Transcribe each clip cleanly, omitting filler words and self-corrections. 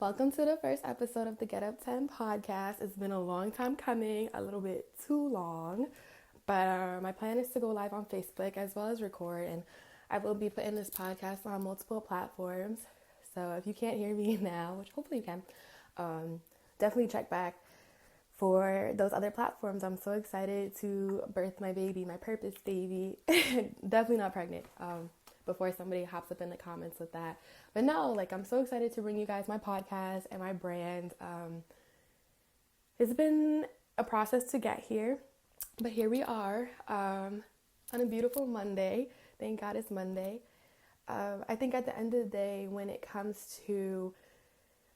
Welcome to the first episode of the Get Up 10 podcast. It's been a long time coming, a little bit too long, but my plan is to go live on Facebook as well as record, and I will be putting this podcast on multiple platforms. So if you can't hear me now, which hopefully you can, definitely check back for those other platforms. I'm so excited to birth my baby, my purpose baby. Definitely not pregnant. Before somebody hops up in the comments with that. But no, I'm so excited to bring you guys my podcast and my brand. It's been a process to get here, but here we are on a beautiful Monday. Thank God it's Monday. I think at the end of the day, when it comes to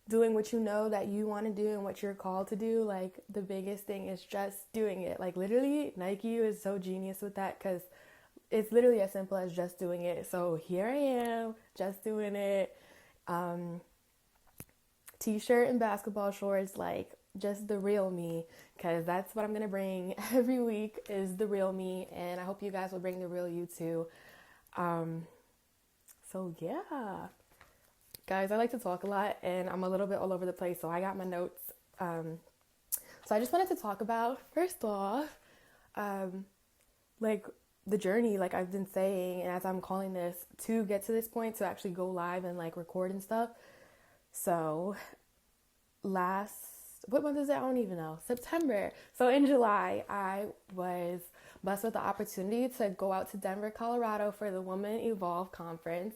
doing what you know that you want to do and what you're called to do, the biggest thing is just doing it. Literally, Nike is so genius with that because it's literally as simple as just doing it. So here I am, just doing it. T-shirt and basketball shorts, just the real me, because that's what I'm gonna bring every week is the real me, and I hope you guys will bring the real you too. So yeah, guys, I like to talk a lot, and I'm a little bit all over the place, so I got my notes. So I just wanted to talk about, first off, the journey, like I've been saying, and as I'm calling this, to get to this point, to actually go live and record and stuff. So what month is it? I don't even know. September. So in July, I was blessed with the opportunity to go out to Denver, Colorado for the Woman Evolve conference,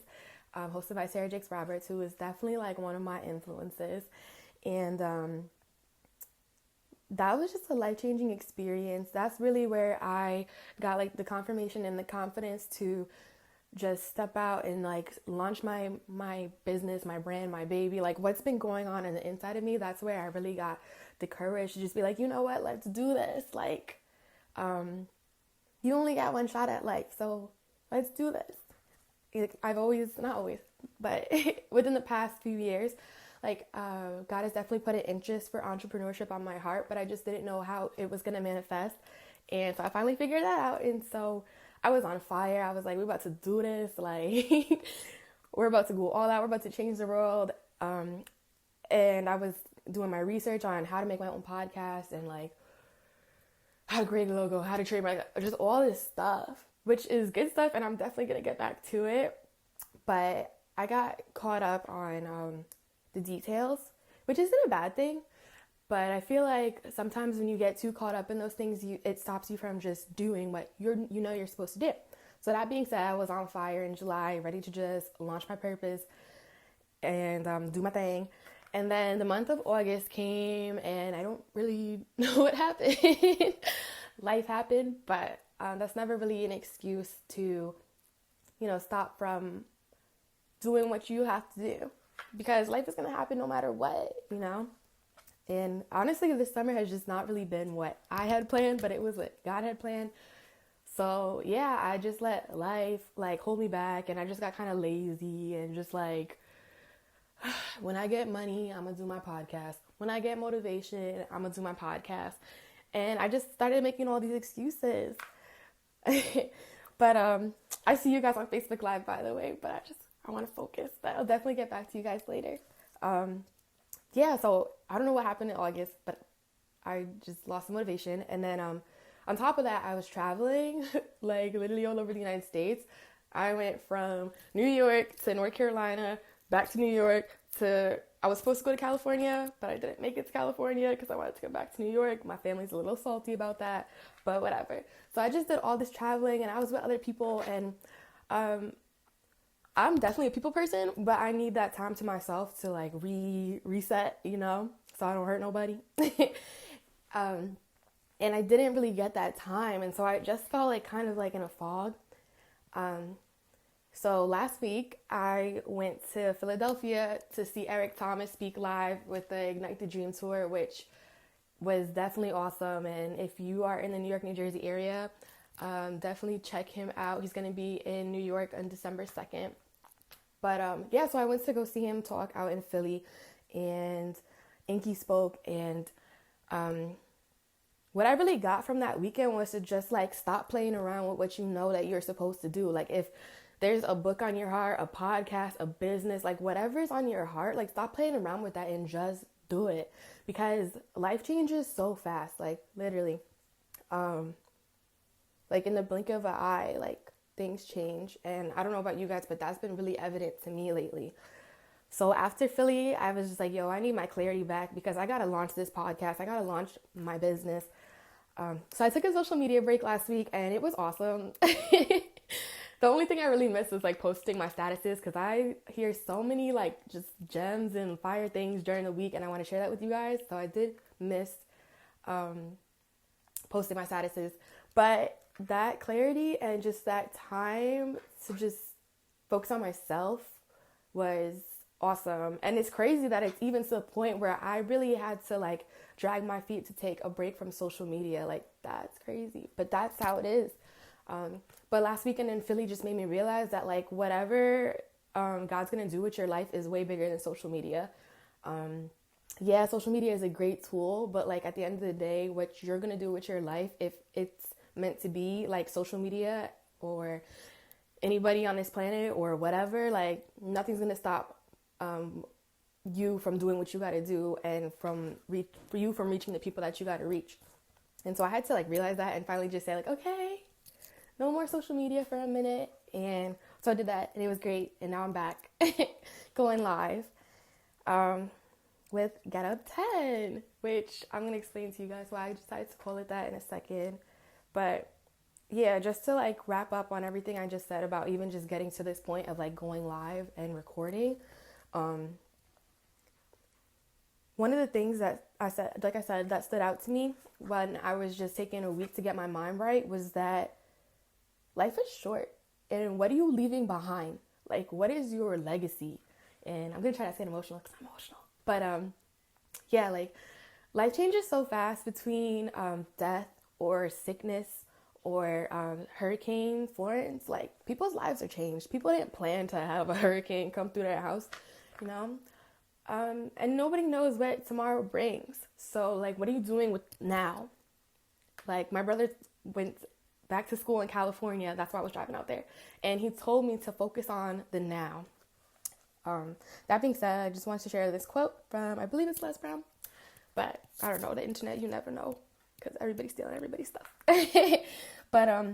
hosted by Sarah Jakes Roberts, who is definitely one of my influences. And that was just a life-changing experience. That's really where I got the confirmation and the confidence to just step out and launch my business, my brand, my baby, what's been going on in the inside of me. That's where I really got the courage to just be you know what, let's do this. You only got one shot at life, so let's do this. I've always, not always, but within the past few years, God has definitely put an interest for entrepreneurship on my heart, but I just didn't know how it was going to manifest. And so I finally figured that out. And so I was on fire. I was we're about to do this. We're about to go all out. We're about to change the world. And I was doing my research on how to make my own podcast and how to create a logo, how to trade just all this stuff, which is good stuff. And I'm definitely going to get back to it. But I got caught up on, the details, which isn't a bad thing, but I feel sometimes when you get too caught up in those things, it stops you from just doing what you're supposed to do. So that being said, I was on fire in July, ready to just launch my purpose and do my thing. And then the month of August came, and I don't really know what happened. Life happened, but that's never really an excuse to, stop from doing what you have to do. Because life is going to happen no matter what, And honestly, this summer has just not really been what I had planned, but it was what God had planned. So yeah, I just let life hold me back, and I just got kind of lazy and just when I get money, I'm going to do my podcast. When I get motivation, I'm going to do my podcast. And I just started making all these excuses. But I see you guys on Facebook Live, by the way, but I want to focus, but I'll definitely get back to you guys later. Yeah, so I don't know what happened in August, but I just lost the motivation. And then on top of that, I was traveling literally all over the United States. I went from New York to North Carolina, back to New York I was supposed to go to California, but I didn't make it to California because I wanted to go back to New York. My family's a little salty about that, but whatever. So I just did all this traveling, and I was with other people, and I'm definitely a people person, but I need that time to myself to reset, so I don't hurt nobody. And I didn't really get that time, and so I just felt kind of in a fog. So last week I went to Philadelphia to see Eric Thomas speak live with the Ignite the Dream tour, which was definitely awesome. And if you are in the New York, New Jersey area, definitely check him out. He's going to be in New York on December 2nd. But yeah, so I went to go see him talk out in Philly, and Inky spoke, and what I really got from that weekend was to just stop playing around with what you know that you're supposed to do. If there's a book on your heart, a podcast, a business, like whatever's on your heart, like stop playing around with that and just do it, because life changes so fast, like literally. Like in the blink of an eye, like things change. And I don't know about you guys, but that's been really evident to me lately. So after Philly, I was just like, yo, I need my clarity back because I got to launch this podcast. I got to launch my business. So I took a social media break last week and it was awesome. The only thing I really miss is like posting my statuses, because I hear so many like just gems and fire things during the week and I want to share that with you guys. So I did miss posting my statuses. But that clarity and just that time to just focus on myself was awesome. And it's crazy that it's even to the point where I really had to like drag my feet to take a break from social media. Like that's crazy, but that's how it is. But last weekend in Philly just made me realize that like whatever God's gonna do with your life is way bigger than social media. Yeah, social media is a great tool, but like at the end of the day, what you're gonna do with your life, if it's meant to be like social media or anybody on this planet or whatever, like nothing's gonna stop you from doing what you gotta do and from you from reaching the people that you gotta reach. And so I had to like realize that and finally just say like, okay, no more social media for a minute. And so I did that and it was great. And now I'm back going live with Get Up 10, which I'm gonna explain to you guys why I decided to call it that in a second. But yeah, just to like wrap up on everything I just said about even just getting to this point of like going live and recording. One of the things that I said, that stood out to me when I was just taking a week to get my mind right was that life is short. And what are you leaving behind? Like, what is your legacy? And I'm going to try to say it emotional because I'm emotional. But yeah, like life changes so fast between death or sickness or Hurricane Florence. Like people's lives are changed. People didn't plan to have a hurricane come through their house, you know? And nobody knows what tomorrow brings. So like, what are you doing with now? Like my brother went back to school in California. That's why I was driving out there. And he told me to focus on the now. That being said, I just wanted to share this quote from, I believe it's Les Brown, but I don't know, the internet, you never know, because everybody's stealing everybody's stuff. But,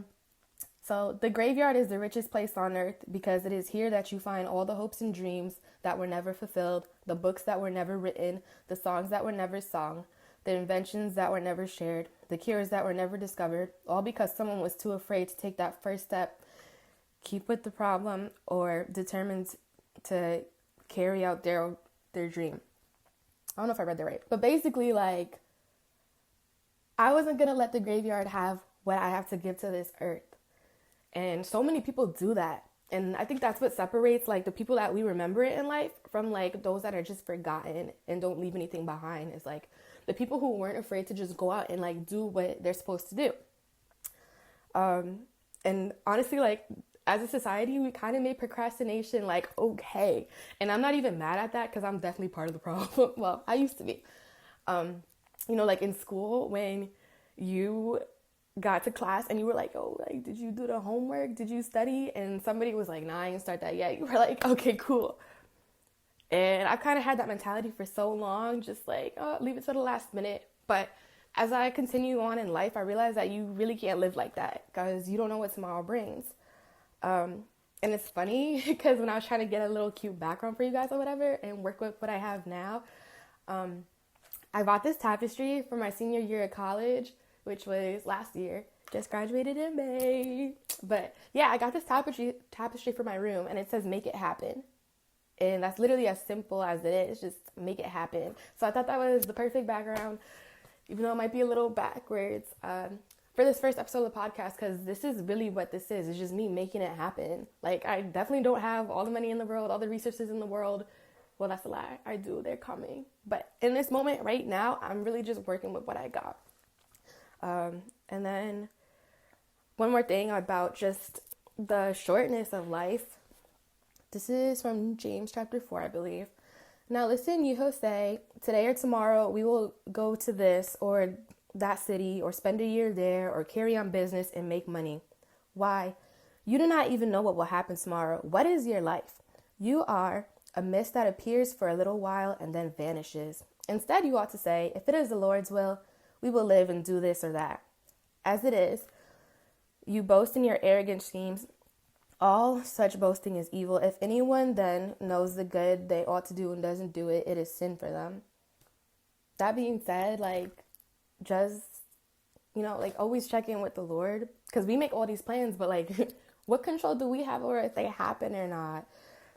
so the graveyard is the richest place on earth because it is here that you find all the hopes and dreams that were never fulfilled, the books that were never written, the songs that were never sung, the inventions that were never shared, the cures that were never discovered, all because someone was too afraid to take that first step, keep with the problem, or determined to carry out their dream. I don't know if I read that right, but basically like I wasn't going to let the graveyard have what I have to give to this earth. And so many people do that. And I think that's what separates like the people that we remember in life from like those that are just forgotten and don't leave anything behind, is like the people who weren't afraid to just go out and like do what they're supposed to do. And honestly, like as a society, we kind of made procrastination like okay. And I'm not even mad at that because I'm definitely part of the problem. Well, I used to be. You know, like in school when you got to class and you were like, oh, like, did you do the homework? Did you study? And somebody was like, nah, I didn't start that yet. You were like, okay, cool. And I've kind of had that mentality for so long, just like, oh, leave it to the last minute. But as I continue on in life, I realized that you really can't live like that because you don't know what tomorrow brings. And it's funny because when I was trying to get a little cute background for you guys or whatever and work with what I have now, I bought this tapestry for my senior year at college, which was last year. Just graduated in May. But yeah, I got this tapestry for my room and it says make it happen. And that's literally as simple as it is, just make it happen. So I thought that was the perfect background, even though it might be a little backwards, for this first episode of the podcast, because this is really what this is. It's just me making it happen. Like, I definitely don't have all the money in the world, all the resources in the world. Well, that's a lie. I do. They're coming. But in this moment right now, I'm really just working with what I got. And then one more thing about just the shortness of life. This is from James chapter 4, I believe. Now listen, you who say, today or tomorrow we will go to this or that city or spend a year there or carry on business and make money. Why? You do not even know what will happen tomorrow. What is your life? You are a mist that appears for a little while and then vanishes. Instead, you ought to say, if it is the Lord's will, we will live and do this or that. As it is, you boast in your arrogant schemes. All such boasting is evil. If anyone then knows the good they ought to do and doesn't do it, it is sin for them. That being said, like, just, like, always check in with the Lord, because we make all these plans, but like, what control do we have over if they happen or not?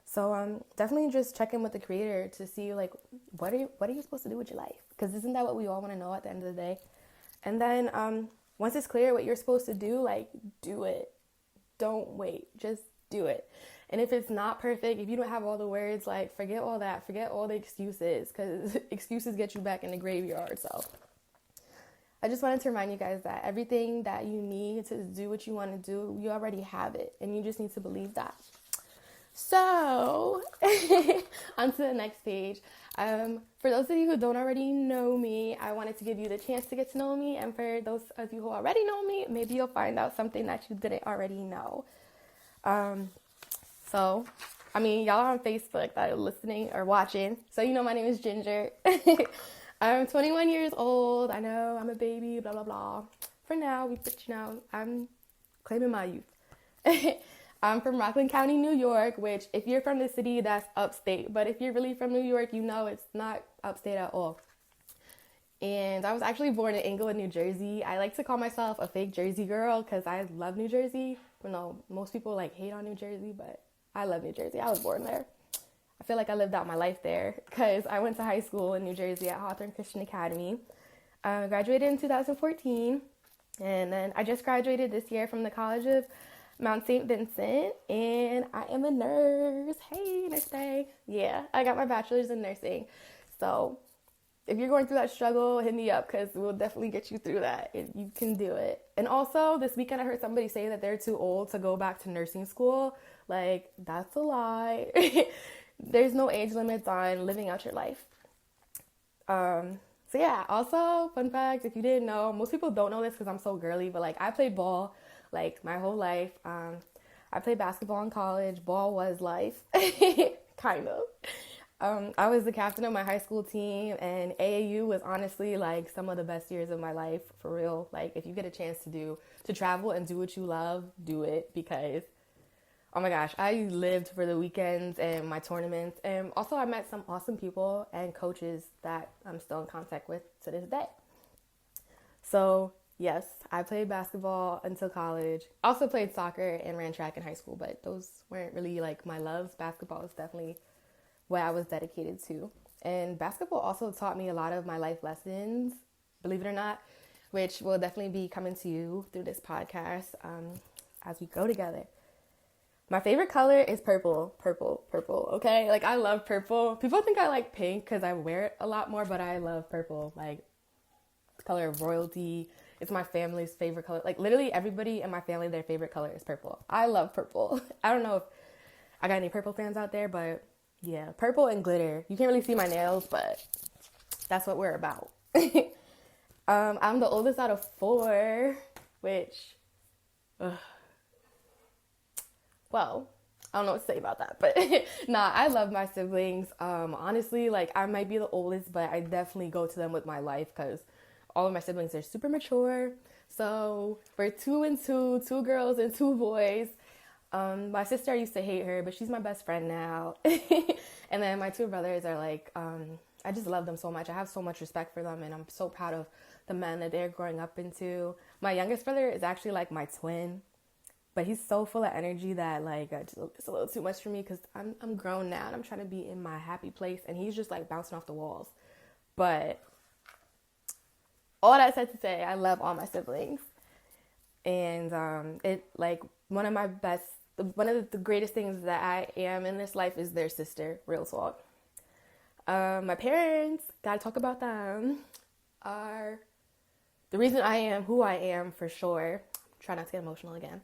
So definitely just check in with the Creator to see, like, what are you supposed to do with your life? Because isn't that what we all want to know at the end of the day? And then once it's clear what you're supposed to do, like, do it. Don't wait. Just do it. And if it's not perfect, if you don't have all the words, like, forget all that. Forget all the excuses, because excuses get you back in the graveyard. So I just wanted to remind you guys that everything that you need to do what you want to do, you already have it. And you just need to believe that. So, on to the next page. For those of you who don't already know me, I wanted to give you the chance to get to know me. And for those of you who already know me, maybe you'll find out something that you didn't already know. So, y'all are on Facebook that are listening or watching. So, my name is Ginger. I'm 21 years old. I know I'm a baby, blah, blah, blah. For now, I'm claiming my youth. I'm from Rockland County, New York, which if you're from the city, that's upstate. But if you're really from New York, it's not upstate at all. And I was actually born in Englewood, New Jersey. I like to call myself a fake Jersey girl because I love New Jersey. Most people hate on New Jersey, but I love New Jersey. I was born there. I feel like I lived out my life there because I went to high school in New Jersey at Hawthorne Christian Academy. I graduated in 2014. And then I just graduated this year from the College of Mount St. Vincent, and I am a nurse. Hey, nurse day. Yeah, I got my bachelor's in nursing. So if you're going through that struggle, hit me up because we'll definitely get you through that. You can do it. And also, this weekend I heard somebody say that they're too old to go back to nursing school. Like, that's a lie. There's no age limits on living out your life. So yeah, also, fun fact, if you didn't know, most people don't know this because I'm so girly, but I played ball my whole life. I played basketball in college. Ball was life, kind of. I was the captain of my high school team, and AAU was honestly some of the best years of my life, for real. If you get a chance to travel and do what you love, do it, because oh my gosh, I lived for the weekends and my tournaments. And also I met some awesome people and coaches that I'm still in contact with to this day. So yes, I played basketball until college. Also played soccer and ran track in high school, but those weren't really my loves. Basketball is definitely what I was dedicated to. And basketball also taught me a lot of my life lessons, believe it or not, which will definitely be coming to you through this podcast as we go together. My favorite color is purple, okay? I love purple. People think I like pink because I wear it a lot more, but I love purple, color of royalty. It's my family's favorite color. Literally everybody in my family, their favorite color is purple. I love purple. I don't know if I got any purple fans out there, but yeah, purple and glitter. You can't really see my nails, but that's what we're about. I'm the oldest out of 4, which, well, I don't know what to say about that, but nah, I love my siblings. Honestly, I might be the oldest, but I definitely go to them with my life because all of my siblings are super mature. So we're 2 and 2, 2 girls and 2 boys. My sister, I used to hate her, but she's my best friend now. And then my 2 brothers are I just love them so much. I have so much respect for them, and I'm so proud of the men that they're growing up into. My youngest brother is actually my twin, but he's so full of energy that it's a little too much for me because I'm grown now and I'm trying to be in my happy place, and he's just bouncing off the walls. But all that said to say, I love all my siblings, and one of the greatest things that I am in this life is their sister. Real talk. My parents, gotta talk about them, are the reason I am who I am, for sure. Try not to get emotional again.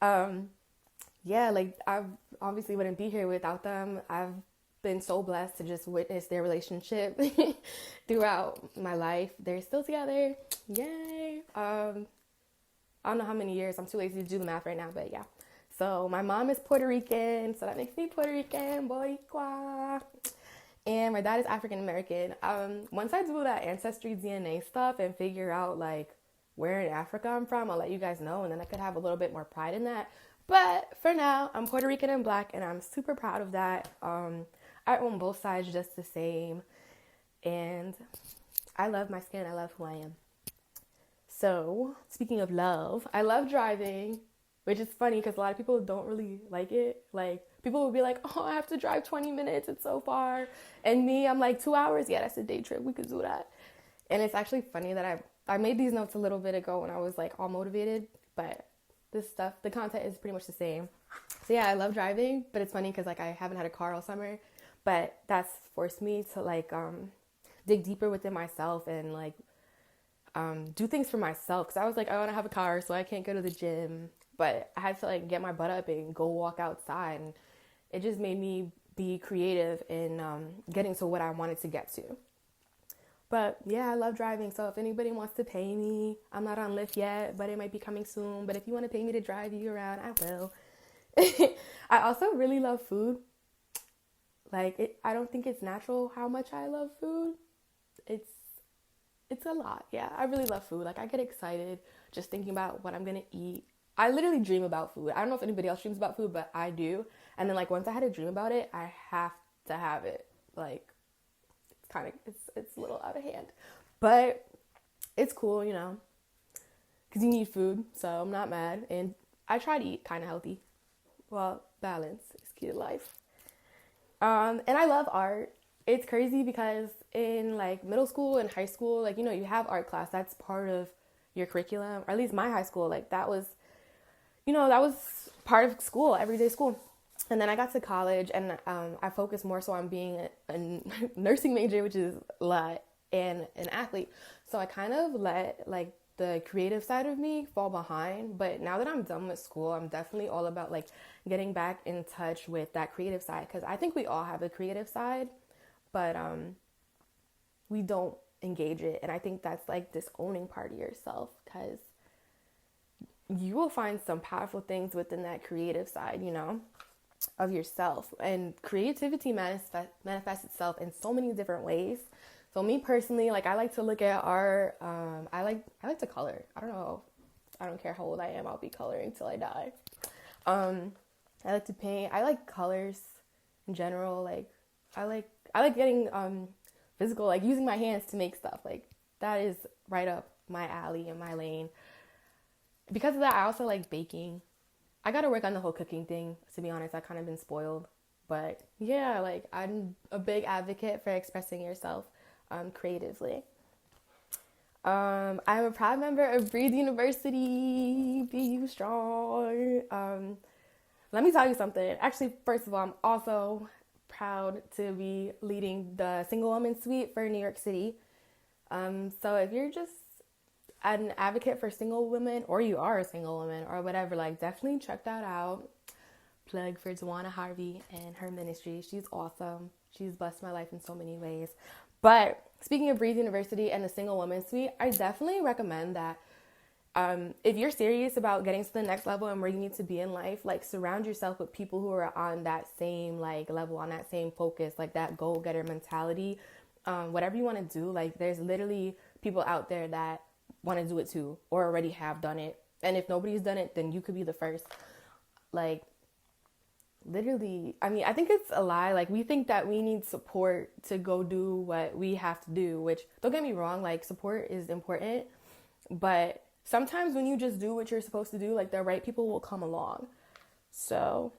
I've obviously wouldn't be here without them. I've been so blessed to just witness their relationship throughout my life. They're still together. Yay. I don't know how many years. I'm too lazy to do the math right now, but yeah. So my mom is Puerto Rican, so that makes me Puerto Rican, Boricua. And my dad is African American. Once I do that ancestry DNA stuff and figure out like where in Africa I'm from, I'll let you guys know, and then I could have a little bit more pride in that. But for now, I'm Puerto Rican and Black, and I'm super proud of that. I own both sides just the same, and I love my skin. I love who I am. So, speaking of love, I love driving, which is funny because a lot of people don't really like it. Like, people will be like, oh, I have to drive 20 minutes. It's so far. And me, I'm like, 2 hours? Yeah, that's a day trip. We could do that. And it's actually funny that I made these notes a little bit ago when I was like all motivated, but this stuff, the content is pretty much the same. So yeah, I love driving, but it's funny because like I haven't had a car all summer, but that's forced me to like dig deeper within myself and like do things for myself, because I was like, I want to have a car so I can't go to the gym, but I had to like get my butt up and go walk outside, and it just made me be creative in getting to what I wanted to get to. But yeah, I love driving, so if anybody wants to pay me, I'm not on Lyft yet, but it might be coming soon, but if you want to pay me to drive you around, I will. I also really love food. Like, I don't think it's natural how much I love food. It's a lot. Yeah, I really love food. Like, I get excited just thinking about what I'm going to eat. I literally dream about food. I don't know if anybody else dreams about food, but I do. And then, like, once I had a dream about it, I have to have it. Like, it's a little out of hand. But it's cool, you know, because you need food, so I'm not mad. And I try to eat kind of healthy. Well, balance is key to life. And I love art. It's crazy because in like middle school and high school, like, you know, you have art class. That's part of your curriculum, or at least my high school, like that was, you know, that was part of school, everyday school. And then I got to college and I focused more so on being a nursing major, which is a lot, and an athlete. So I kind of let like the creative side of me fall behind. But now that I'm done with school, I'm definitely all about like getting back in touch with that creative side, because I think we all have a creative side, but we don't engage it. And I think that's like this owning part of yourself, because you will find some powerful things within that creative side, you know, of yourself. And creativity manifests itself in so many different ways. So me personally, like, I like to look at art. I like to color. I don't care how old I am, I'll be coloring till I die. I like to paint. I like colors in general. Like, I like getting physical, like using my hands to make stuff. Like, that is right up my alley and my lane. Because of that, I also like baking. I gotta work on the whole cooking thing, to be honest. I've kind of been spoiled. But yeah, like, I'm a big advocate for expressing yourself creatively. I'm a proud member of Breathe University. Be you strong. Let me tell you something. Actually, first of all, I'm also proud to be leading the Single Woman Suite for New York City. So if you're just an advocate for single women, or you are a single woman or whatever, like, definitely check that out. Plug for Dwana Harvey and her ministry. She's awesome. She's blessed my life in so many ways. But speaking of Breathe University and the Single Woman Suite, I definitely recommend that if you're serious about getting to the next level and where you need to be in life, like, surround yourself with people who are on that same like level, on that same focus, like that goal-getter mentality. Whatever you want to do, like, there's literally people out there that want to do it too, or already have done it. And if nobody's done it, then you could be the first. Like, literally, I mean, I think it's a lie. Like, we think that we need support to go do what we have to do, which, don't get me wrong, like, support is important, but sometimes when you just do what you're supposed to do, like, the right people will come along. So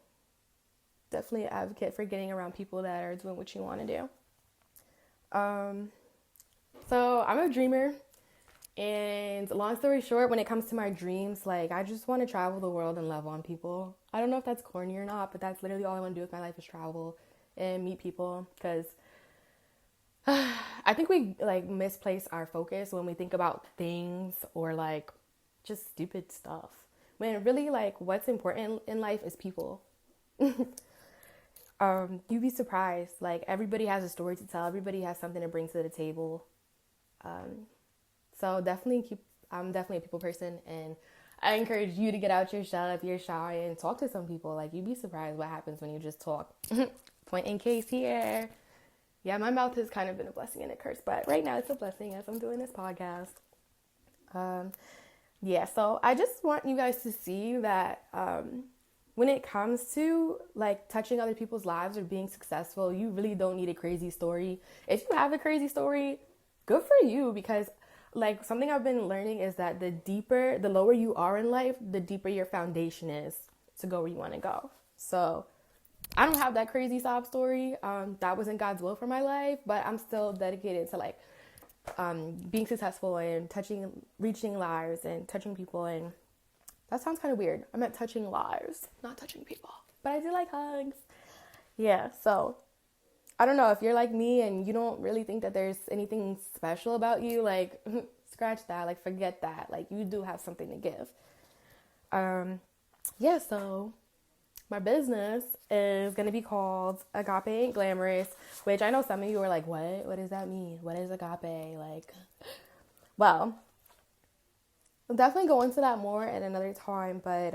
definitely an advocate for getting around people that are doing what you want to do. So I'm a dreamer. And long story short, when it comes to my dreams, like, I just want to travel the world and love on people. I don't know if that's corny or not, but that's literally all I want to do with my life, is travel and meet people. Because I think we, like, misplace our focus when we think about things or, like, just stupid stuff. When really, like, what's important in life is people. You'd be surprised. Like, everybody has a story to tell. Everybody has something to bring to the table. So I'm definitely a people person, and I encourage you to get out your shell if you're shy and talk to some people. Like, you'd be surprised what happens when you just talk. Point in case here. Yeah, my mouth has kind of been a blessing and a curse, but right now it's a blessing as I'm doing this podcast. Yeah, so I just want you guys to see that when it comes to like touching other people's lives or being successful, you really don't need a crazy story. If you have a crazy story, good for you, because like something I've been learning is that the lower you are in life, the deeper your foundation is to go where you want to go. So I don't have that crazy sob story. That wasn't God's will for my life, but I'm still dedicated to like being successful and reaching lives and touching people. And that sounds kind of weird. I meant touching lives, not touching people, but I do like hugs. Yeah, so I don't know if you're like me and you don't really think that there's anything special about you, like scratch that, like forget that. Like you do have something to give. Yeah, so my business is going to be called Agape Ain't Glamorous, which I know some of you are like, what? What does that mean? What is agape? Like, well, I'll definitely go into that more at another time, but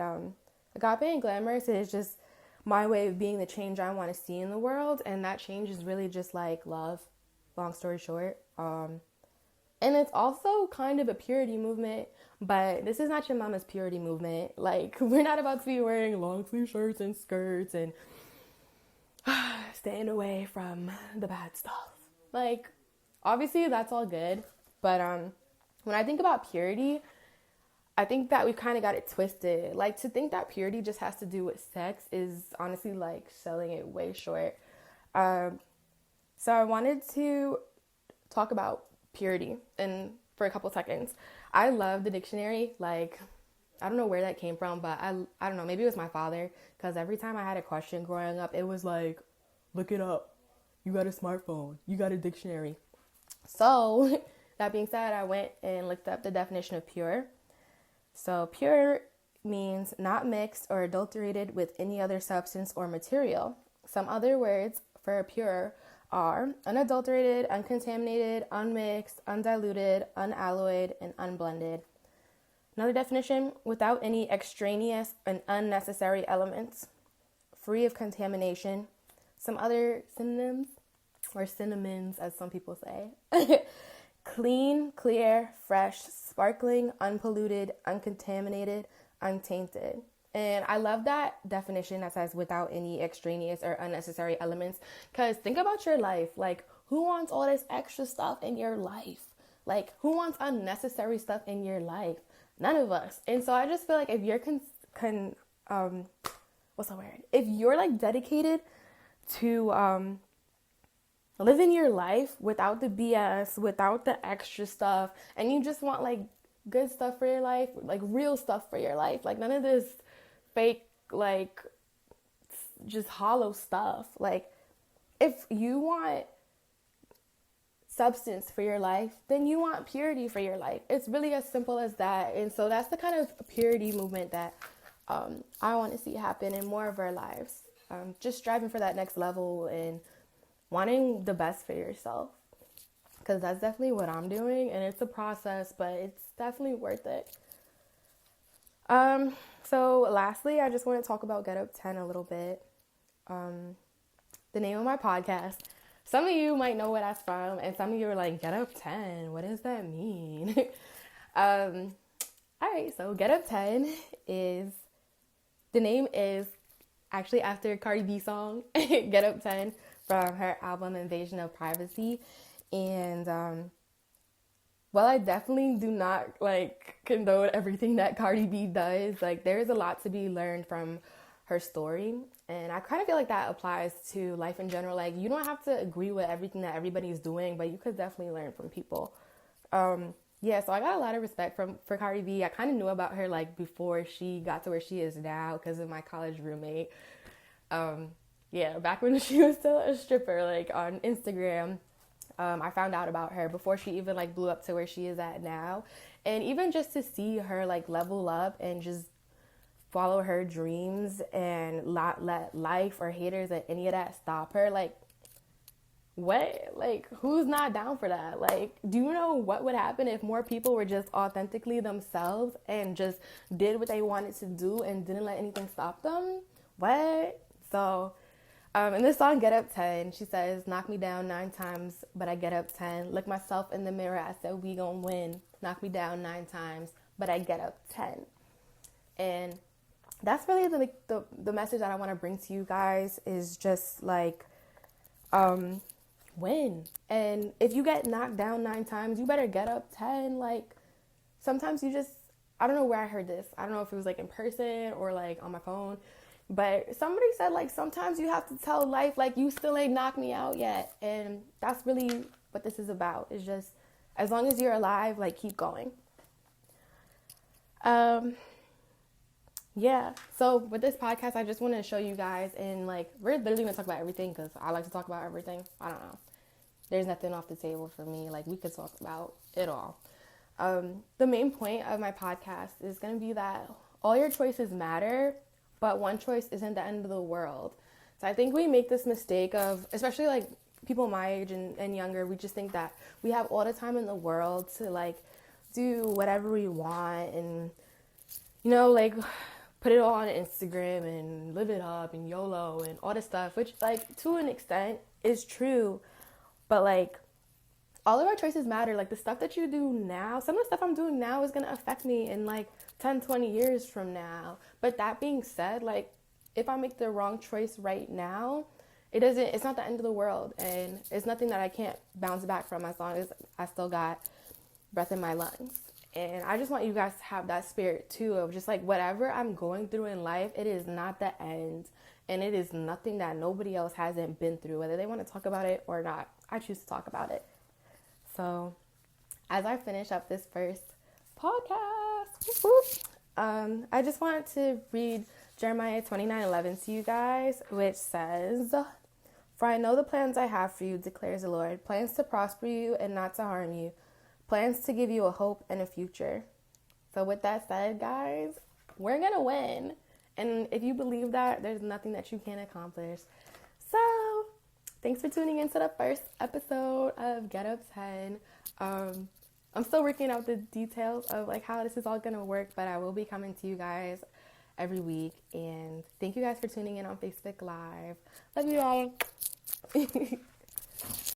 Agape Ain't Glamorous is just my way of being the change I want to see in the world, and that change is really just like love, long story short. And it's also kind of a purity movement, but this is not your mama's purity movement. Like, we're not about to be wearing long sleeve shirts and skirts and staying away from the bad stuff. Like, obviously that's all good, but when I think about purity, I think that we've kind of got it twisted. Like, to think that purity just has to do with sex is honestly like selling it way short. So I wanted to talk about purity and for a couple seconds. I love the dictionary. Like, I don't know where that came from, but I don't know, maybe it was my father, because every time I had a question growing up, it was like, look it up. You got a smartphone. You got a dictionary. So that being said, I went and looked up the definition of pure. So pure means not mixed or adulterated with any other substance or material. Some other words for pure are unadulterated, uncontaminated, unmixed, undiluted, unalloyed, and unblended. Another definition, without any extraneous and unnecessary elements, free of contamination. Some other synonyms, or synonyms as some people say. Clean, clear, fresh, sparkling, unpolluted, uncontaminated, untainted. And I love that definition that says without any extraneous or unnecessary elements. Because think about your life. Like, who wants all this extra stuff in your life? Like, who wants unnecessary stuff in your life? None of us. And so I just feel like if you're what's the word? If you're like dedicated to living your life without the BS, without the extra stuff, and you just want like good stuff for your life, like real stuff for your life, like none of this fake, like just hollow stuff. Like, if you want substance for your life, then you want purity for your life. It's really as simple as that. And so that's the kind of purity movement that I want to see happen in more of our lives. Just striving for that next level and wanting the best for yourself, because that's definitely what I'm doing, and it's a process, but it's definitely worth it. So lastly, I just want to talk about Get Up 10 a little bit. The name of my podcast. Some of you might know where that's from, and some of you are like, Get Up 10, what does that mean? All right, so Get Up 10 the name is actually after Cardi B song, Get Up 10, from her album Invasion of Privacy. And while I definitely do not like condone everything that Cardi B does, like there's a lot to be learned from her story, and I kind of feel like that applies to life in general. Like, you don't have to agree with everything that everybody's doing, but you could definitely learn from people. Yeah, so I got a lot of respect for Cardi B. I kind of knew about her like before she got to where she is now because of my college roommate. Yeah, back when she was still a stripper, like on Instagram, I found out about her before she even like blew up to where she is at now. And even just to see her like level up and just follow her dreams and not let life or haters or any of that stop her, like, What? Like, who's not down for that? Like, do you know what would happen if more people were just authentically themselves and just did what they wanted to do and didn't let anything stop them? What? So, in this song, Get Up 10, she says, knock me down 9 times, but I get up 10. Look myself in the mirror, I said, we gon' win. Knock me down 9 times, but I get up 10. And that's really the message that I want to bring to you guys is just like, win. And if you get knocked down 9 times, you better get up 10. Like, sometimes you just, I don't know where I heard this. I don't know if it was like in person or like on my phone. But somebody said, like, sometimes you have to tell life, like, you still ain't knocked me out yet. And that's really what this is about. It's just, as long as you're alive, like, keep going. Yeah. So with this podcast, I just want to show you guys, and like, we're literally going to talk about everything because I like to talk about everything. I don't know. There's nothing off the table for me. Like, we could talk about it all. The main point of my podcast is going to be that all your choices matter, but one choice isn't the end of the world. So I think we make this mistake of, especially like people my age and younger, we just think that we have all the time in the world to like do whatever we want and, you know, like put it all on Instagram and live it up and YOLO and all this stuff, which like to an extent is true. But like, all of our choices matter. Like, the stuff that you do now, some of the stuff I'm doing now is going to affect me in like 10, 20 years from now. But that being said, like, if I make the wrong choice right now, it's not the end of the world. And it's nothing that I can't bounce back from as long as I still got breath in my lungs. And I just want you guys to have that spirit too of just like, whatever I'm going through in life, it is not the end. And it is nothing that nobody else hasn't been through, whether they want to talk about it or not. I choose to talk about it. So, as I finish up this first podcast, I just wanted to read Jeremiah 29:11 to you guys, which says, "For I know the plans I have for you, declares the Lord, plans to prosper you and not to harm you, plans to give you a hope and a future." So with that said, guys, we're going to win. And if you believe that, there's nothing that you can't accomplish. So, thanks for tuning into the first episode of Get Up 10. I'm still working out the details of like how this is all gonna work, but I will be coming to you guys every week. And thank you guys for tuning in on Facebook Live. Love you all.